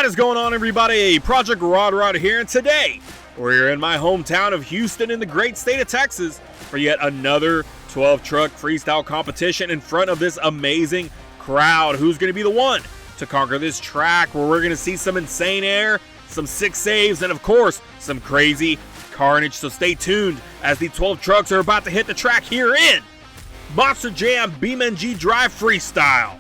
What is going on, everybody? Project Rod here, and today we're in my hometown of Houston in the great state of Texas for yet another 12-truck freestyle competition in front of this amazing crowd. Who's going to be the one to conquer this track where we're going to see some insane air, some sick saves, and of course, some crazy carnage. So stay tuned as the 12 trucks are about to hit the track here in Monster Jam BeamNG.Drive Freestyle.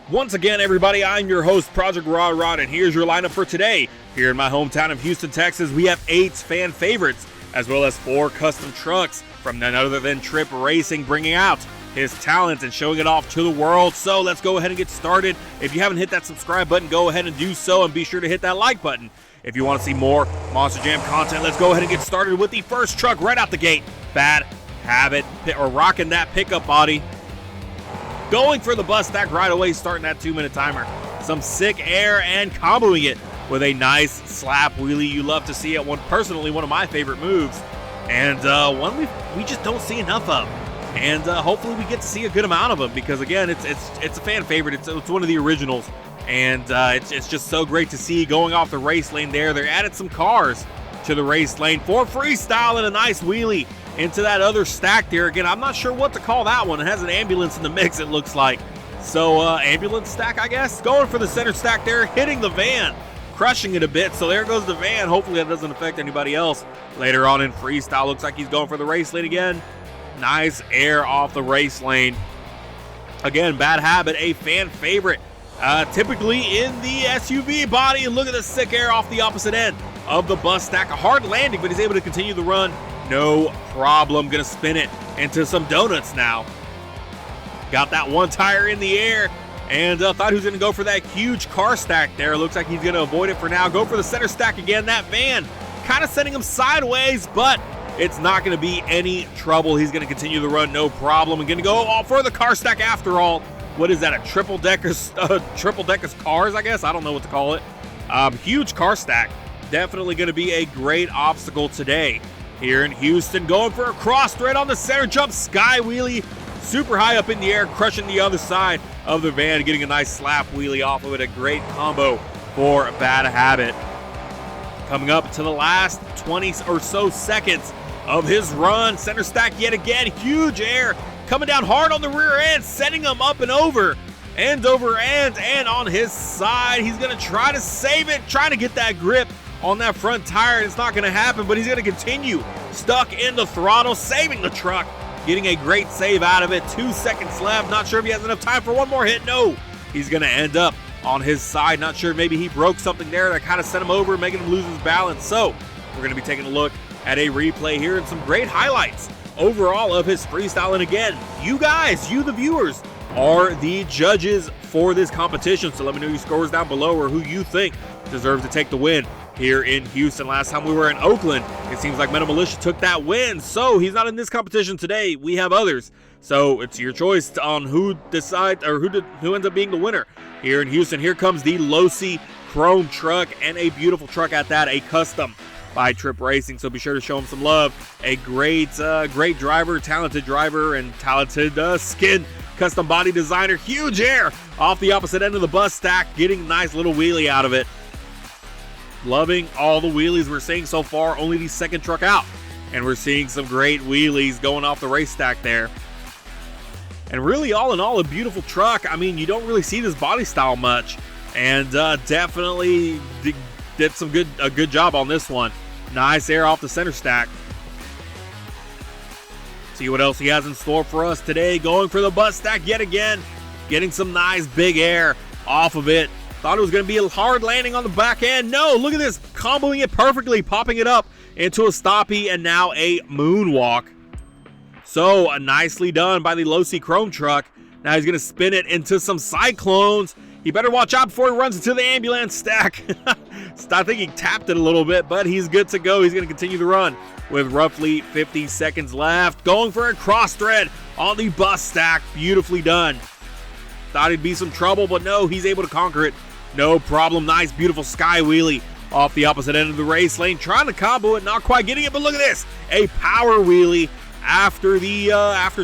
Once again, everybody, I'm your host, Project Rod, and here's your lineup for today. Here in my hometown of Houston, Texas, we have 8 fan favorites, as well as 4 custom trucks from none other than Tripp Racing, bringing out his talent and showing it off to the world. So let's go ahead and get started. If you haven't hit that subscribe button, go ahead and do so, and be sure to hit that like button. If you want to see more Monster Jam content, let's go ahead and get started with the first truck right out the gate. Bad Habit, or rocking that pickup body. Going for the bus stack right away, starting that 2-minute timer. Some sick air and comboing it with a nice slap wheelie. You love to see it. Personally, one of my favorite moves, and one we just don't see enough of. And hopefully we get to see a good amount of them, because again, it's a fan favorite. It's one of the originals, and it's just so great to see going off the race lane there. They added some cars to the race lane for freestyle and a nice wheelie into that other stack there. Again, I'm not sure what to call that one. It has an ambulance in the mix, it looks like. So, ambulance stack, I guess. Going for the center stack there, hitting the van, crushing it a bit. So there goes the van. Hopefully that doesn't affect anybody else later on in freestyle. Looks like he's going for the race lane again. Nice air off the race lane. Again, Bad Habit, a fan favorite. Typically in the SUV body. And look at the sick air off the opposite end of the bus stack. A hard landing, but he's able to continue the run. No problem. Gonna spin it into some donuts now. Got that one tire in the air, and thought he was gonna go for that huge car stack there. Looks like he's gonna avoid it for now. Go for the center stack again. That van kind of sending him sideways, but it's not gonna be any trouble. He's gonna continue the run, no problem. And gonna go all for the car stack after all. What is that? A triple deckers cars, I guess. I don't know what to call it. Huge car stack. Definitely gonna be a great obstacle today here in Houston. Going for a cross thread on the center jump, sky wheelie, super high up in the air, crushing the other side of the van, getting a nice slap wheelie off of it. A great combo for Bad Habit. Coming up to the last 20 or so seconds of his run, center stack yet again, huge air, coming down hard on the rear end, setting him up and over and on his side. He's gonna try to save it, trying to get that grip on that front tire. It's not going to happen, but he's going to continue stuck in the throttle, saving the truck, getting a great save out of it. 2 seconds left. Not sure if he has enough time for one more hit. No, he's going to end up on his side. Not sure, maybe he broke something there that kind of sent him over, making him lose his balance. So we're going to be taking a look at a replay here and some great highlights overall of his freestyle. And again, you guys, you the viewers, are the judges for this competition. So let me know your scores down below, or who you think deserves to take the win here in Houston. Last time we were in Oakland, it seems like Metal Militia took that win, so he's not in this competition today. We have others, so it's your choice on who decides, or who ends up being the winner here in Houston. Here comes the Losi Chrome truck, and a beautiful truck at that, a custom by Tripp Racing. So be sure to show him some love. A great driver, talented driver, and talented skin custom body designer. Huge air off the opposite end of the bus stack, getting a nice little wheelie out of it. Loving all the wheelies we're seeing so far. Only the second truck out, and we're seeing some great wheelies going off the race stack there. And really, all in all, a beautiful truck. I mean, you don't really see this body style much, and definitely did a good job on this one. Nice air off the center stack. See what else he has in store for us today. Going for the butt stack yet again, getting some nice big air off of it. Thought it was going to be a hard landing on the back end. No, look at this, comboing it perfectly, popping it up into a stoppie, and now a moonwalk. So nicely done by the Losi Chrome truck. Now he's going to spin it into some cyclones. He better watch out before he runs into the ambulance stack. I think he tapped it a little bit, but he's good to go. He's going to continue the run with roughly 50 seconds left. Going for a cross thread on the bus stack. Beautifully done. Thought he'd be some trouble, but no, he's able to conquer it. No problem. Nice, beautiful sky wheelie off the opposite end of the race lane. Trying to combo it, not quite getting it, but look at this. A power wheelie after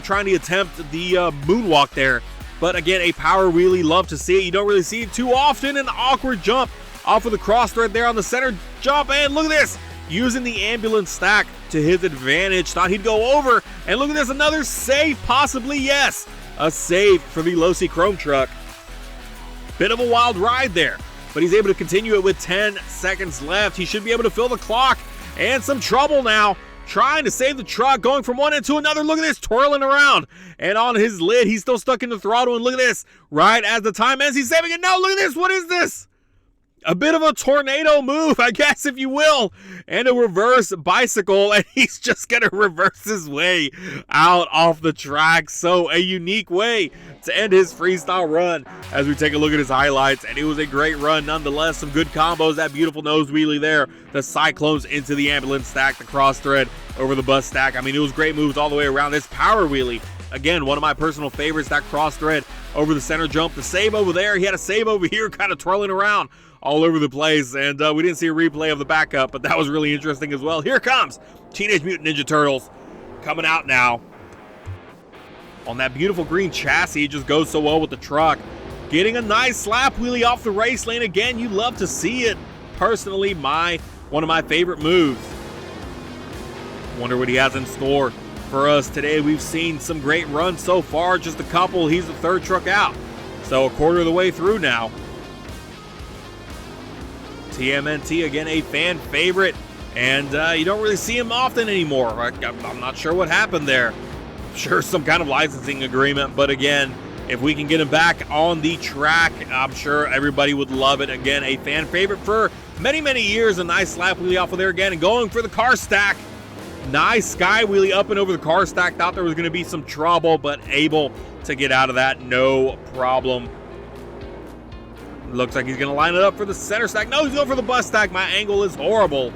trying to attempt the moonwalk there. But again, a power wheelie, love to see it. You don't really see it too often. An awkward jump off of the cross thread there on the center jump. And look at this, using the ambulance stack to his advantage. Thought he'd go over. And look at this, another save, possibly, yes. A save for the Losi Chrome truck. Bit of a wild ride there, but he's able to continue it with 10 seconds left. He should be able to fill the clock. And some trouble now, trying to save the truck, going from one end to another. Look at this, twirling around. And on his lid, he's still stuck in the throttle. And look at this, right as the time ends, he's saving it. No, look at this, what is this? A bit of a tornado move, I guess, if you will, and a reverse bicycle, and he's just going to reverse his way out off the track. So a unique way to end his freestyle run as we take a look at his highlights, and it was a great run nonetheless. Some good combos, that beautiful nose wheelie there, the cyclones into the ambulance stack, the cross thread over the bus stack. I mean, it was great moves all the way around. This power wheelie, again, one of my personal favorites, that cross thread over the center jump, the save over there, he had a save over here, kind of twirling around all over the place, and we didn't see a replay of the backup, but that was really interesting as well. Here comes Teenage Mutant Ninja Turtles coming out now on that beautiful green chassis. It just goes so well with the truck. Getting a nice slap wheelie off the race lane. Again, you love to see it. Personally, one of my favorite moves. Wonder what he has in store for us today. We've seen some great runs so far, just a couple. He's the third truck out, so a quarter of the way through now. TMNT, again, a fan favorite, and you don't really see him often anymore. I'm not sure what happened there. I'm sure some kind of licensing agreement, but again, if we can get him back on the track, I'm sure everybody would love it. Again, a fan favorite for many, many years. A nice slap wheelie off of there again, and going for the car stack. Nice sky wheelie up and over the car stack. Thought there was going to be some trouble, but able to get out of that, no problem. Looks like he's going to line it up for the center stack. No, he's going for the bus stack. My angle is horrible.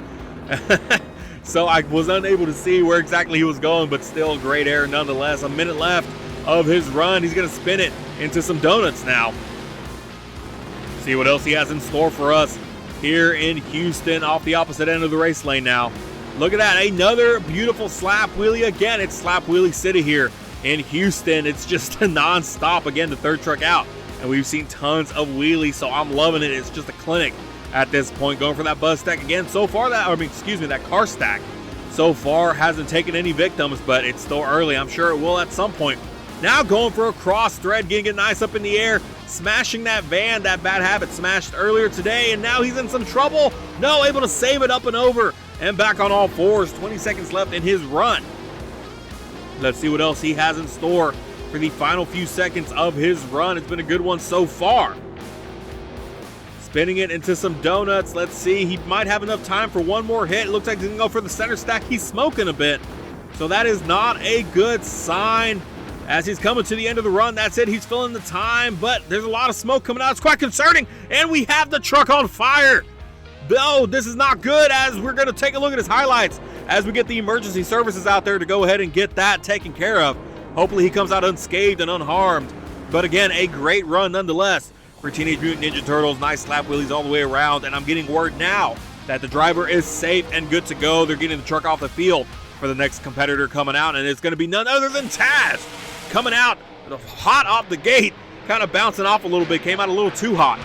So I was unable to see where exactly he was going, but still great air nonetheless. A minute left of his run. He's going to spin it into some donuts now. See what else he has in store for us here in Houston off the opposite end of the race lane now. Look at that. Another beautiful slap wheelie. Again, it's slap wheelie city here in Houston. It's just a non-stop. Again, the third truck out. And we've seen tons of wheelies, so I'm loving it. It's just a clinic at this point. Going for that bus stack again. So far, that car stack so far hasn't taken any victims, but it's still early. I'm sure it will at some point. Now going for a cross thread, getting it nice up in the air, smashing that van, that bad habit smashed earlier today, and now he's in some trouble. No, able to save it up and over and back on all fours. 20 seconds left in his run. Let's see what else he has in store for the final few seconds of his run. It's been a good one so far. Spinning it into some donuts. Let's see. He might have enough time for one more hit. It looks like he's going to go for the center stack. He's smoking a bit, so that is not a good sign. As he's coming to the end of the run, that's it. He's filling the time, but there's a lot of smoke coming out. It's quite concerning, and we have the truck on fire. No, this is not good, as we're going to take a look at his highlights as we get the emergency services out there to go ahead and get that taken care of. Hopefully he comes out unscathed and unharmed. But again, a great run nonetheless for Teenage Mutant Ninja Turtles. Nice slap wheelies all the way around, and I'm getting word now that the driver is safe and good to go. They're getting the truck off the field for the next competitor coming out, and it's going to be none other than Taz coming out hot off the gate, kind of bouncing off a little bit, came out a little too hot.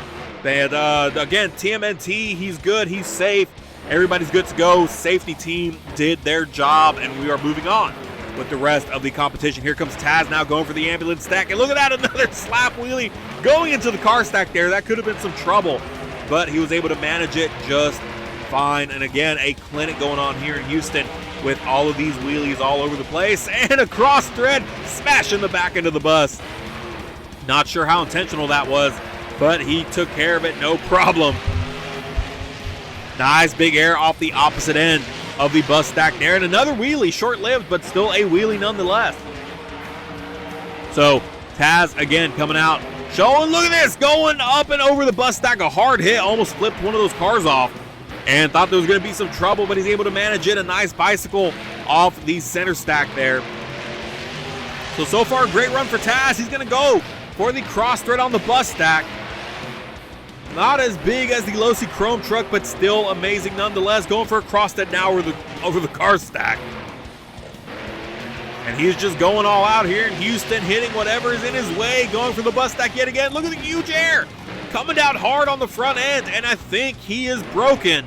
And again, TMNT, he's good, he's safe, everybody's good to go. Safety team did their job, and we are moving on with the rest of the competition. Here comes Taz now going for the ambulance stack, and look at that, another slap wheelie going into the car stack there. That could have been some trouble, but he was able to manage it just fine. And again, a clinic going on here in Houston with all of these wheelies all over the place, and a cross thread smashing the back end of the bus. Not sure how intentional that was, but he took care of it, no problem. Nice big air off the opposite end of the bus stack there, and another wheelie, short-lived, but still a wheelie nonetheless. So Taz again coming out, showing, look at this, going up and over the bus stack, a hard hit, almost flipped one of those cars off. and thought there was going to be some trouble, but he's able to manage it. A nice bicycle off the center stack there. So far, great run for Taz. He's going to go for the cross thread on the bus stack. Not as big as the Losi Chrome truck, but still amazing nonetheless. Going for a cross thread now over the car stack. And he's just going all out here in Houston, hitting whatever is in his way, going for the bus stack yet again. Look at the huge air. Coming down hard on the front end, and I think he is broken.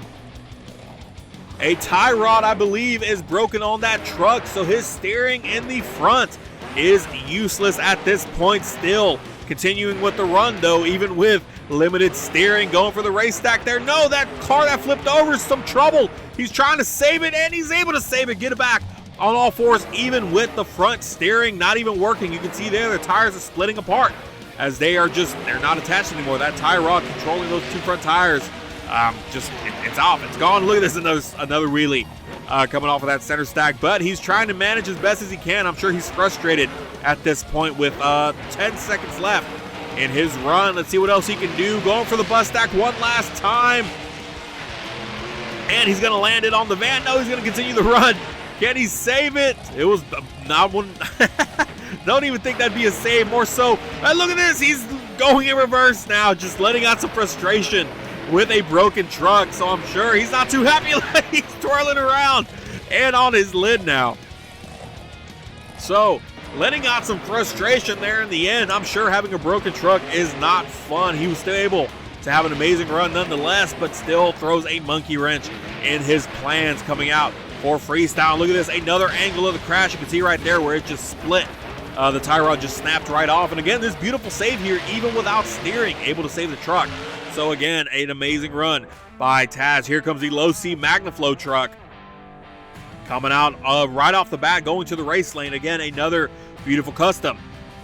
A tie rod, I believe, is broken on that truck, so his steering in the front is useless at this point still. Continuing with the run, though, even with limited steering, going for the race stack there. No, that car that flipped over is some trouble. He's trying to save it, and he's able to save it. Get it back on all fours, even with the front steering not even working. You can see there the tires are splitting apart as they're not attached anymore. That tie rod controlling those two front tires, it's off. It's gone. Look at this, another wheelie coming off of that center stack, but he's trying to manage as best as he can. I'm sure he's frustrated at this point with 10 seconds left in his run. Let's see what else he can do. Going for the bus stack one last time, and he's going to land it on the van. No, he's going to continue the run. Can he save it? It was not one. Don't even think that'd be a save. More so, look at this. He's going in reverse now, just letting out some frustration with a broken truck. So I'm sure he's not too happy. He's twirling around and on his lid now. So letting out some frustration there in the end. I'm sure having a broken truck is not fun. He was still able to have an amazing run nonetheless, but still throws a monkey wrench in his plans coming out for Freestyle. Look at this, another angle of the crash. You can see right there where it just split. The tie rod just snapped right off. And again, this beautiful save here, even without steering, able to save the truck. So again, an amazing run by Taz. Here comes the Losi Magnaflow truck coming out right off the bat, going to the race lane. Again, another beautiful custom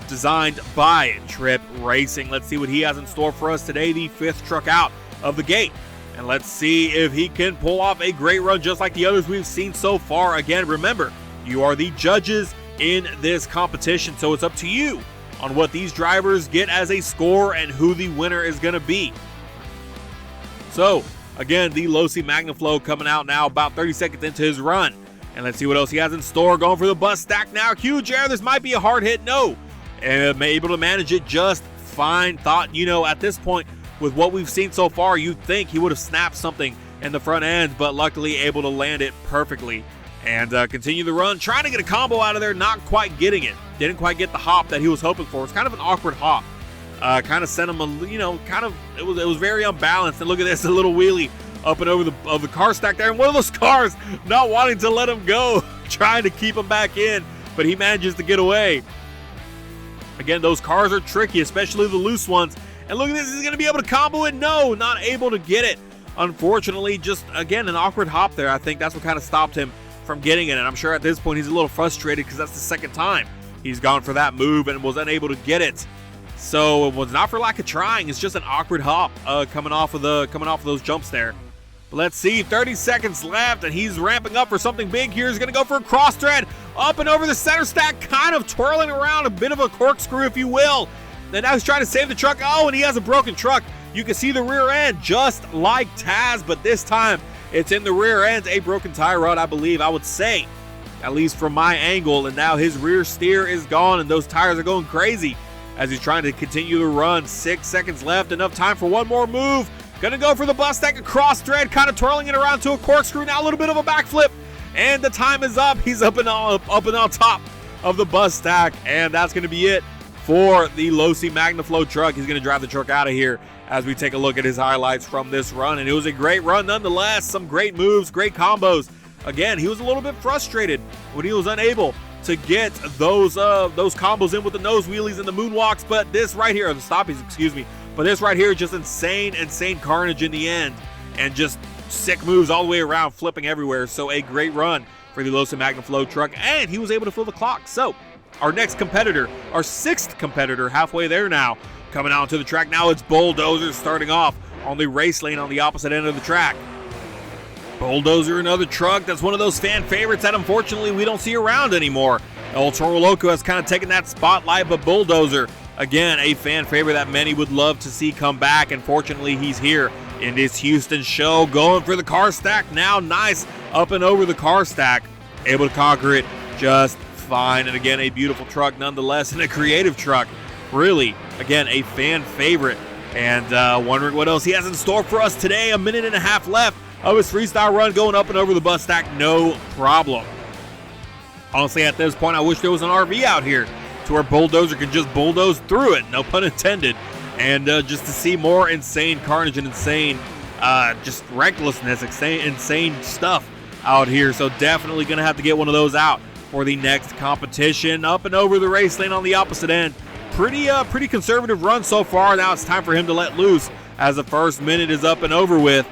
designed by Tripp Racing. Let's see what he has in store for us today. The 5th truck out of the gate. And let's see if he can pull off a great run just like the others we've seen so far. Again, remember, you are the judges in this competition, so it's up to you on what these drivers get as a score and who the winner is going to be. So, again, the Losi Magnaflow coming out now about 30 seconds into his run. And let's see what else he has in store. Going for the bus stack now. Huge air. This might be a hard hit. No. And able to manage it just fine. Thought, at this point, with what we've seen so far, you'd think he would have snapped something in the front end, but luckily able to land it perfectly. And continue the run. Trying to get a combo out of there. Not quite getting it. Didn't quite get the hop that he was hoping for. It's kind of an awkward hop. Kind of sent him it was very unbalanced. And look at this, a little wheelie up and over the car stack there. And one of those cars not wanting to let him go, trying to keep him back in, but he manages to get away. Again, those cars are tricky, especially the loose ones. And look at this, he's going to be able to combo it. No, not able to get it. Unfortunately, just, again, an awkward hop there. I think that's what kind of stopped him from getting it. And I'm sure at this point he's a little frustrated because that's the second time he's gone for that move and was unable to get it. So it was not for lack of trying. It's just an awkward hop coming off of those jumps there. But let's see, 30 seconds left, and he's ramping up for something big here. He's going to go for a cross thread up and over the center stack, kind of twirling around, a bit of a corkscrew, if you will. Then now he's trying to save the truck. Oh, and he has a broken truck. You can see the rear end, just like Taz, but this time it's in the rear end. A broken tie rod, I believe, I would say, at least from my angle. And now his rear steer is gone, and those tires are going crazy as he's trying to continue the run. 6 seconds left, enough time for one more move. Gonna go for the bus stack, a cross thread, kind of twirling it around to a corkscrew. Now a little bit of a backflip, and the time is up. He's up and on top of the bus stack, and that's gonna be it for the Losi Magnaflow truck. He's gonna drive the truck out of here as we take a look at his highlights from this run. And it was a great run nonetheless. Some great moves, great combos. Again, he was a little bit frustrated when he was unable to get those combos in with the nose wheelies and the moonwalks, but this right here, or the stoppies, excuse me. But this right here, just insane carnage in the end, and just sick moves all the way around, flipping everywhere. So a great run for the Losi Magnaflow truck, and he was able to fill the clock. So our next competitor, our 6th competitor, halfway there now, coming out to the track. Now it's Bulldozer starting off on the race lane on the opposite end of the track. Bulldozer, another truck that's one of those fan favorites that unfortunately we don't see around anymore. El Toro Loco has kind of taken that spotlight, but Bulldozer, again, a fan favorite that many would love to see come back, and fortunately he's here in this Houston show. Going for the car stack now. Nice up and over the car stack. Able to conquer it just fine. And again, a beautiful truck nonetheless, and a creative truck. Really, again, a fan favorite. And wondering what else he has in store for us today. A minute and a half left of his freestyle run, going up and over the bus stack, no problem. Honestly, at this point, I wish there was an RV out here to where Bulldozer could just bulldoze through it, no pun intended. And just to see more insane carnage and insane just recklessness, insane stuff out here. So definitely going to have to get one of those out for the next competition. Up and over the race lane on the opposite end. Pretty conservative run so far. Now it's time for him to let loose as the first minute is up and over with.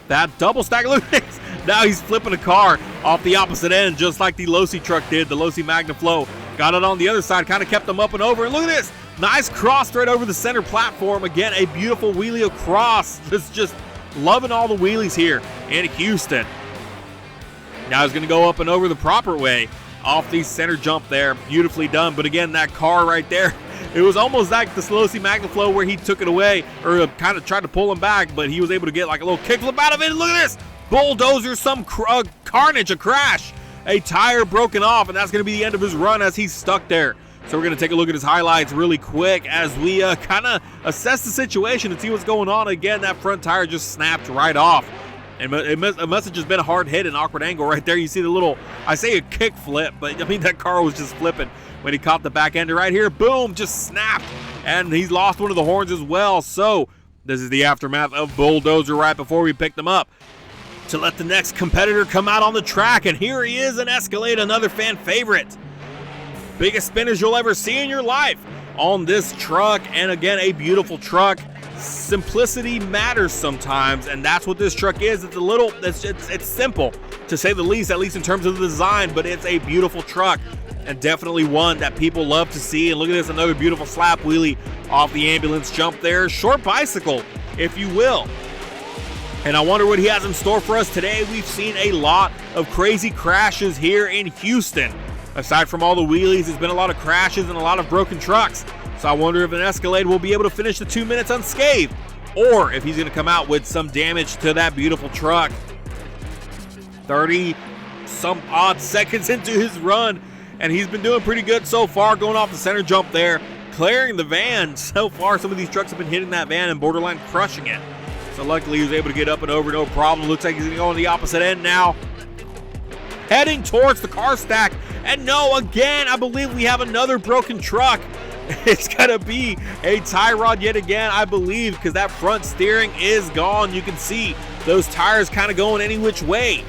That double stack, look at this. Now he's flipping a car off the opposite end just like the Losi truck did. The Losi Magnaflow got it on the other side, kind of kept them up and over. And look at this. Nice cross right over the center platform. Again, a beautiful wheelie across. Just loving all the wheelies here in Houston. Now he's going to go up and over the proper way off the center jump there. Beautifully done. But again, that car right there, it was almost like the Losi Magnaflow where he took it away or kind of tried to pull him back, but he was able to get like a little kickflip out of it. And look at this. Bulldozer, some carnage, a crash, a tire broken off, and that's going to be the end of his run as he's stuck there. So we're going to take a look at his highlights really quick as we kind of assess the situation and see what's going on. Again, that front tire just snapped right off. And it must have just been a hard hit, an awkward angle right there. You see the little, I say a kick flip, but I mean that car was just flipping when he caught the back end right here. Boom, just snapped. And he's lost one of the horns as well. So this is the aftermath of Bulldozer right before we picked him up to let the next competitor come out on the track. And here he is, an Escalade, another fan favorite. Biggest spinners you'll ever see in your life on this truck. And again, a beautiful truck. Simplicity matters sometimes, and that's what this truck is. It's simple to say the least, at least in terms of the design, but it's a beautiful truck and definitely one that people love to see. And look at this, another beautiful slap wheelie off the ambulance jump there. Short bicycle, if you will. And I wonder what he has in store for us today. We've seen a lot of crazy crashes here in Houston. Aside from all the wheelies, there's been a lot of crashes and a lot of broken trucks. So I wonder if an Escalade will be able to finish the 2 minutes unscathed, or if he's going to come out with some damage to that beautiful truck. 30 some odd seconds into his run, and he's been doing pretty good so far, going off the center jump there, clearing the van. So far, some of these trucks have been hitting that van and borderline crushing it. So luckily he was able to get up and over, no problem. Looks like he's going to go on the opposite end now, heading towards the car stack. And no, again, I believe we have another broken truck. It's going to be a tie rod yet again, I believe, because that front steering is gone. You can see those tires kind of going any which way.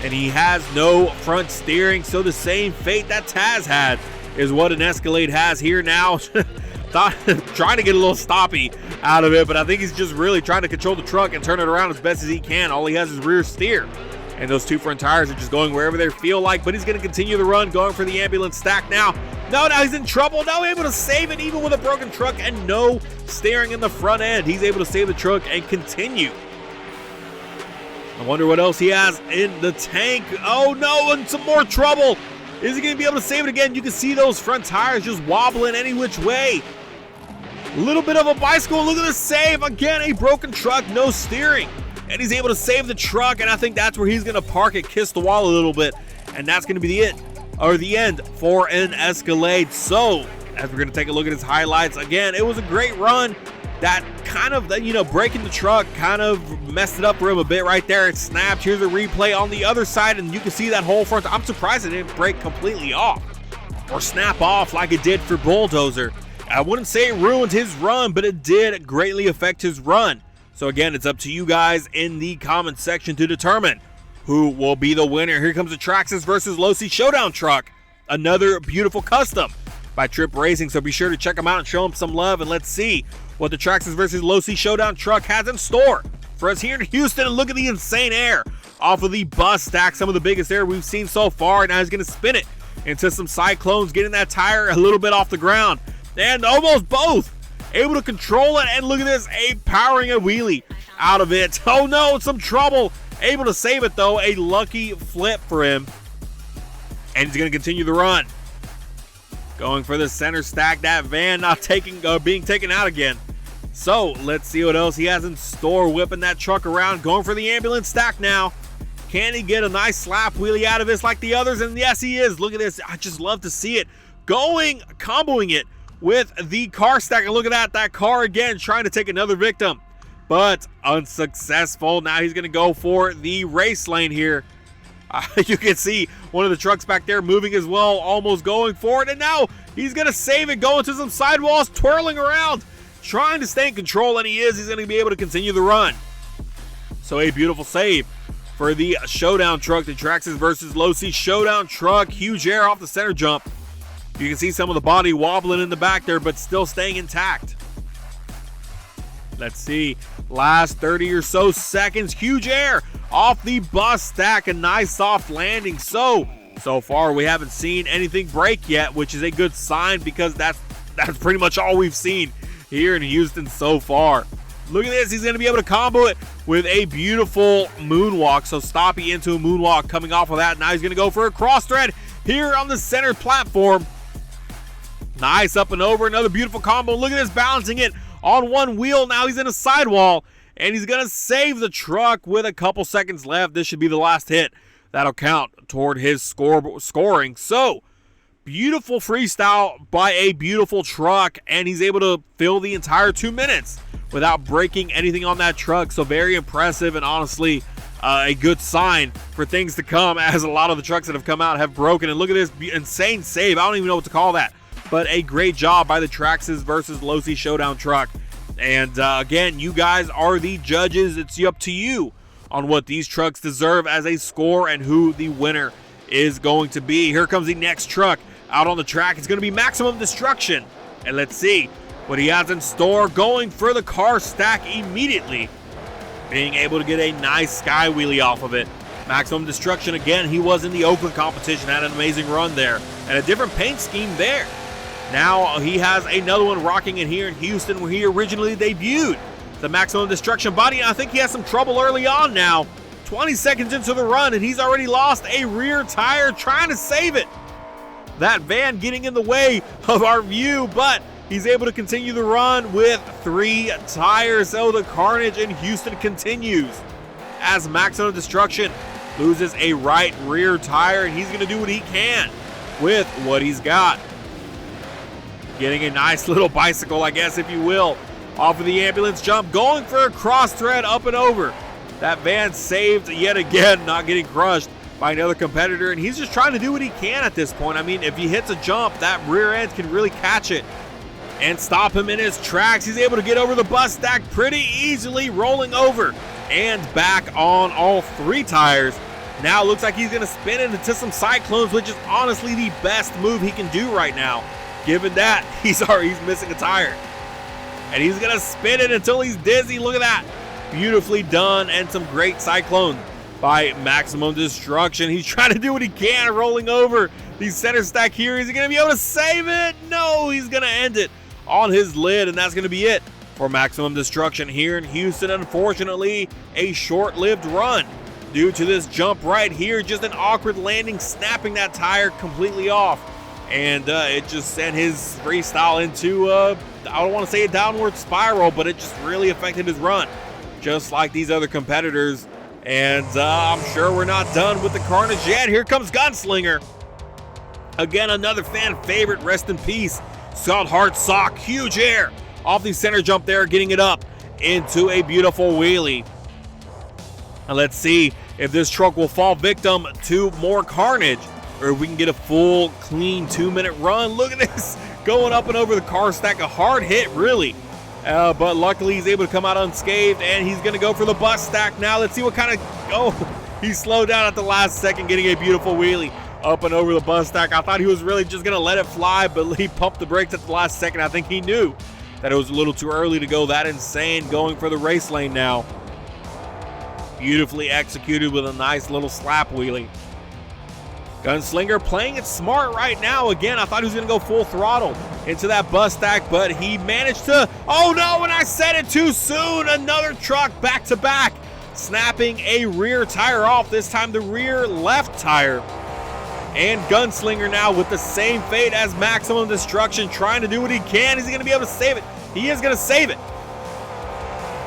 And he has no front steering, so the same fate that Taz had is what an Escalade has here now. Trying to get a little stoppy out of it, but I think he's just really trying to control the truck and turn it around as best as he can. All he has is rear steer. And those two front tires are just going wherever they feel like, but he's going to continue the run, going for the ambulance stack now. No, now he's in trouble. Now able to save it even with a broken truck and no steering in the front end. He's able to save the truck and continue. I wonder what else he has in the tank. Oh no, and some more trouble. Is he going to be able to save it again? You can see those front tires just wobbling any which way. A little bit of a bicycle. Look at the save. Again, a broken truck, no steering. And he's able to save the truck, and I think that's where he's going to park it, kiss the wall a little bit. And that's going to be the end for an Escalade. So, as we're going to take a look at his highlights, again, it was a great run. That kind of, breaking the truck kind of messed it up for him a bit right there. It snapped. Here's a replay on the other side, and you can see that whole front. I'm surprised it didn't break completely off or snap off like it did for Bulldozer. I wouldn't say it ruined his run, but it did greatly affect his run. So again, it's up to you guys in the comment section to determine who will be the winner. Here comes the Traxxas versus Losi Showdown truck. Another beautiful custom by Tripp Racing. So be sure to check them out and show them some love. And let's see what the Traxxas versus Losi Showdown truck has in store for us here in Houston. And look at the insane air off of the bus stack. Some of the biggest air we've seen so far. Now he's going to spin it into some cyclones, getting that tire a little bit off the ground. And almost both. Able to control it, and look at this, powering a wheelie out of it. Oh no, some trouble. Able to save it though, a lucky flip for him. And he's going to continue the run. Going for the center stack, that van not being taken out again. So let's see what else he has in store. Whipping that truck around, going for the ambulance stack now. Can he get a nice slap wheelie out of this like the others? And yes, he is. Look at this. I just love to see it. Comboing it with the car stack. And look at that car again trying to take another victim, but unsuccessful. Now he's going to go for the race lane here. You can see one of the trucks back there moving as well, almost going for it. And now he's going to save it, going to some sidewalls, twirling around, trying to stay in control, and he is. He's going to be able to continue the run. So a beautiful save for the Showdown truck. The Traxxas versus Low C Showdown truck. Huge air off the center jump. You can see some of the body wobbling in the back there, but still staying intact. Let's see. Last 30 or so seconds. Huge air off the bus stack. A nice soft landing. So far we haven't seen anything break yet, which is a good sign because that's pretty much all we've seen here in Houston so far. Look at this. He's going to be able to combo it with a beautiful moonwalk. So stoppy into a moonwalk coming off of that. Now he's going to go for a cross thread here on the center platform. Nice up and over. Another beautiful combo. Look at this, balancing it on one wheel. Now he's in a sidewall, and he's going to save the truck with a couple seconds left. This should be the last hit. That'll count toward his scoring. So, beautiful freestyle by a beautiful truck, and he's able to fill the entire 2 minutes without breaking anything on that truck. So, very impressive, and honestly, a good sign for things to come, as a lot of the trucks that have come out have broken. And look at this insane save. I don't even know what to call that. But a great job by the Traxxas versus Low C Showdown truck. And again, you guys are the judges. It's up to you on what these trucks deserve as a score and who the winner is going to be. Here comes the next truck out on the track. It's going to be Maximum Destruction. And let's see what he has in store. Going for the car stack immediately. Being able to get a nice sky wheelie off of it. Maximum Destruction, again, he was in the Oakland competition. Had an amazing run there. And a different paint scheme there. Now he has another one rocking it here in Houston, where he originally debuted the Maximum Destruction body. I think he has some trouble early on now. 20 seconds into the run, and he's already lost a rear tire trying to save it. That van getting in the way of our view, but he's able to continue the run with 3 tires. So the carnage in Houston continues as Maximum Destruction loses a right rear tire, and he's going to do what he can with what he's got. Getting a nice little bicycle, I guess, if you will, off of the ambulance jump. Going for a cross thread up and over. That van saved yet again, not getting crushed by another competitor. And he's just trying to do what he can at this point. I mean, if he hits a jump, that rear end can really catch it and stop him in his tracks. He's able to get over the bus stack pretty easily, rolling over and back on all 3 tires. Now it looks like he's going to spin it into some cyclones, which is honestly the best move he can do right now. Given that he's missing a tire. And he's going to spin it until he's dizzy. Look at that. Beautifully done, and some great cyclone by Maximum Destruction. He's trying to do what he can, rolling over the center stack here. Is he going to be able to save it? No, he's going to end it on his lid, and that's going to be it for Maximum Destruction here in Houston. Unfortunately, a short-lived run due to this jump right here. Just an awkward landing, snapping that tire completely off. And it just sent his freestyle into, I don't want to say a downward spiral, but it just really affected his run, just like these other competitors. And I'm sure we're not done with the carnage yet. Here comes Gunslinger. Again, another fan favorite, rest in peace. Scott Hart Sock, huge air off the center jump there, getting it up into a beautiful wheelie. And let's see if this truck will fall victim to more carnage, or if we can get a full, clean 2-minute run. Look at this, going up and over the car stack. A hard hit, really. But luckily, he's able to come out unscathed, and he's going to go for the bus stack now. Let's see what kind of... Oh, he slowed down at the last second, getting a beautiful wheelie up and over the bus stack. I thought he was really just going to let it fly, but he pumped the brakes at the last second. I think he knew that it was a little too early to go that insane, going for the race lane now. Beautifully executed with a nice little slap wheelie. Gunslinger playing it smart right now. Again, I thought he was going to go full throttle into that bus stack, but he managed to... Oh no, and I said it too soon. Another truck back to back, snapping a rear tire off, this time the rear left tire. And Gunslinger now with the same fate as Maximum Destruction, trying to do what he can. Is he going to be able to save it? He is going to save it.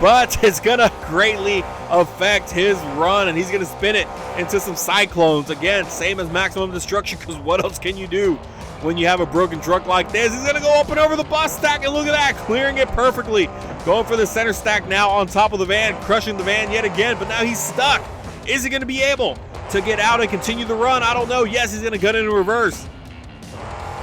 but it's going to greatly affect his run, and he's going to spin it into some cyclones. Again, same as maximum destruction, because what else can you do when you have a broken truck like this? He's going to go up and over the bus stack, and look at that, clearing it perfectly. Going for the center stack now on top of the van, crushing the van yet again, but now he's stuck. Is he going to be able to get out and continue the run? I don't know. Yes, he's going to cut in reverse.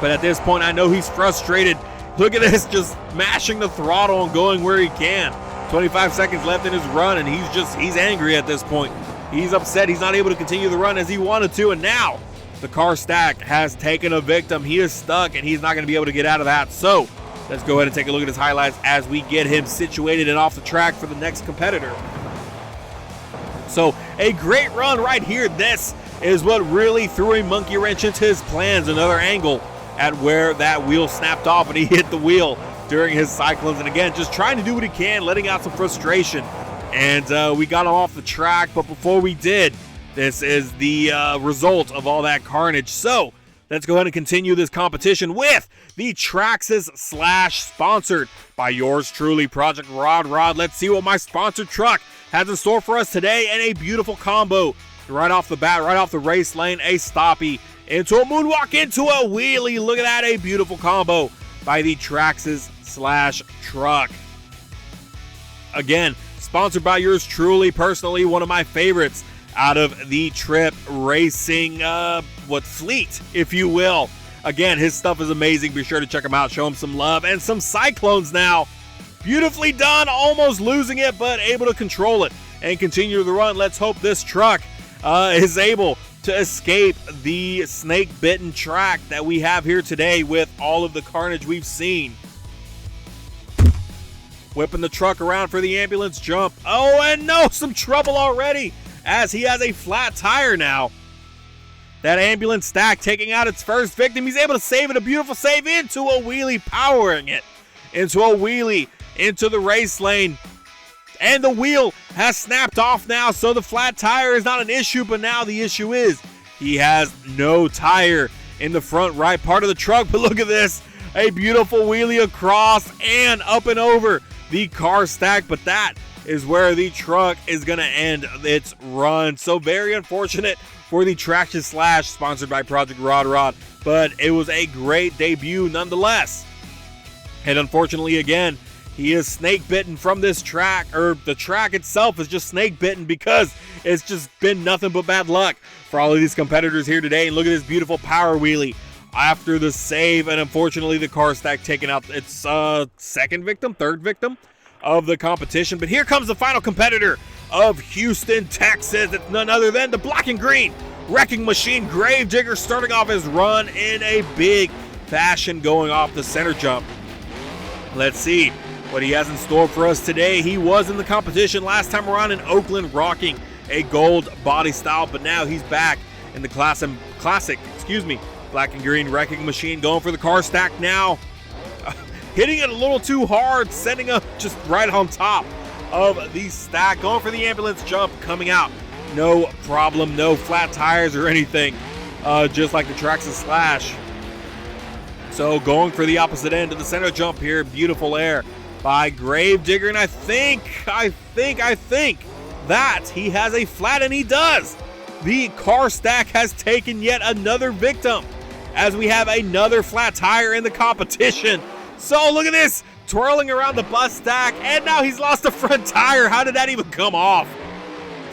But at this point, I know he's frustrated. Look at this, just mashing the throttle and going where he can. 25 seconds left in his run, and he's angry at this point. He's upset he's not able to continue the run as he wanted to, and now the car stack has taken a victim. He is stuck, and he's not going to be able to get out of that. So let's go ahead and take a look at his highlights as we get him situated and off the track for the next competitor. So a great run right here. This is what really threw a monkey wrench into his plans. Another angle at where that wheel snapped off and he hit the wheel during his cyclones. And again, just trying to do what he can, letting out some frustration. And we got him off the track, but before we did, this is the result of all that carnage. So let's go ahead and continue this competition with the Traxxas Slash, sponsored by yours truly, Project Rod. Let's see what my sponsored truck has in store for us today, and a beautiful combo right off the bat, right off the race lane, a stoppie into a moonwalk, into a wheelie. Look at that, a beautiful combo by the Traxxas Slash truck. Again, sponsored by yours truly, personally, one of my favorites out of the Tripp racing fleet, if you will. Again, his stuff is amazing. Be sure to check him out, show him some love, and some cyclones now. Beautifully done, almost losing it, but able to control it and continue the run. Let's hope this truck is able to escape the snake-bitten track that we have here today with all of the carnage we've seen. Whipping the truck around for the ambulance jump. Oh, and no, some trouble already as he has a flat tire now. That ambulance stack taking out its first victim. He's able to save it, a beautiful save into a wheelie, powering it into a wheelie into the race lane. And the wheel has snapped off now, so the flat tire is not an issue, but now the issue is he has no tire in the front right part of the truck. But look at this, a beautiful wheelie across and up and over the car stack, but that is where the truck is going to end its run. So very unfortunate for the Traxxas Slash, sponsored by Project Rod, but it was a great debut nonetheless. And unfortunately, again, he is snake bitten from this track, or the track itself is just snake bitten, because it's just been nothing but bad luck for all of these competitors here today. And look at this beautiful power wheelie after the save, and unfortunately the car stack taking out its third victim of the competition. But here comes the final competitor of Houston, Texas. It's none other than the black and green wrecking machine, Gravedigger, starting off his run in a big fashion, going off the center jump. Let's see what he has in store for us today. He was in the competition last time around in Oakland, rocking a gold body style, but now he's back in the classic black and green wrecking machine, going for the car stack now. Hitting it a little too hard, sending up just right on top of the stack. Going for the ambulance jump, coming out no problem, no flat tires or anything, just like the Traxxas Slash. So going for the opposite end of the center jump here. Beautiful air by Gravedigger, and I think that he has a flat, and he does. The car stack has taken yet another victim as we have another flat tire in the competition. So look at this, twirling around the bus stack, and now he's lost a front tire. How did that even come off?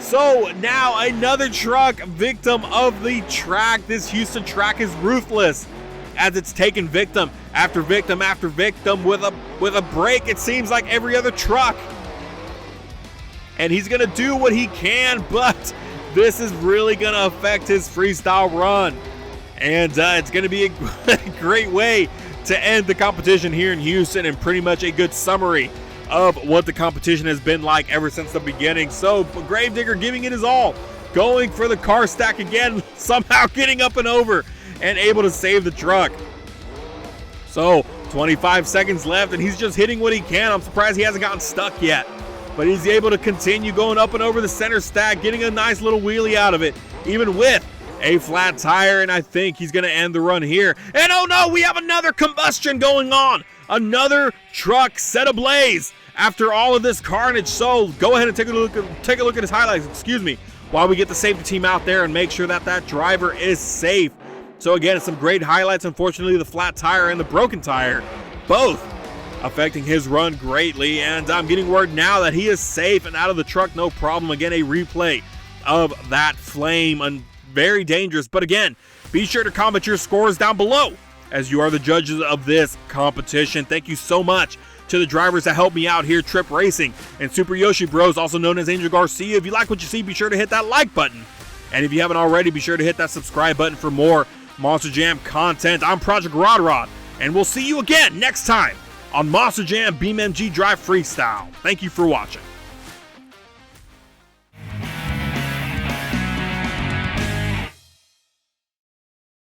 So now another truck victim of the track. This Houston track is ruthless, as it's taken victim after victim after victim with a break, it seems like every other truck. And he's going to do what he can, but this is really going to affect his freestyle run. And it's going to be a great way to end the competition here in Houston, and pretty much a good summary of what the competition has been like ever since the beginning. So Gravedigger giving it his all, going for the car stack again, somehow getting up and over and able to save the truck. So 25 seconds left, and he's just hitting what he can. I'm surprised he hasn't gotten stuck yet, but he's able to continue going up and over the center stack, getting a nice little wheelie out of it, even with a flat tire, and I think he's going to end the run here. And oh no, we have another combustion going on. Another truck set ablaze after all of this carnage. So go ahead and take a look at his highlights, while we get the safety team out there and make sure that that driver is safe. So again, it's some great highlights. Unfortunately, the flat tire and the broken tire, both affecting his run greatly. And I'm getting word now that he is safe and out of the truck, no problem. Again, a replay of that flame, and very dangerous. But again, be sure to comment your scores down below, as you are the judges of this competition. Thank you so much to the drivers that helped me out here, Tripp Racing and Super Yoshi Bros, also known as Angel Garcia. If you like what you see, be sure to hit that like button. And if you haven't already, be sure to hit that subscribe button for more Monster Jam content. I'm Project Rod, and we'll see you again next time on Monster Jam BeamNG.Drive Freestyle. Thank you for watching.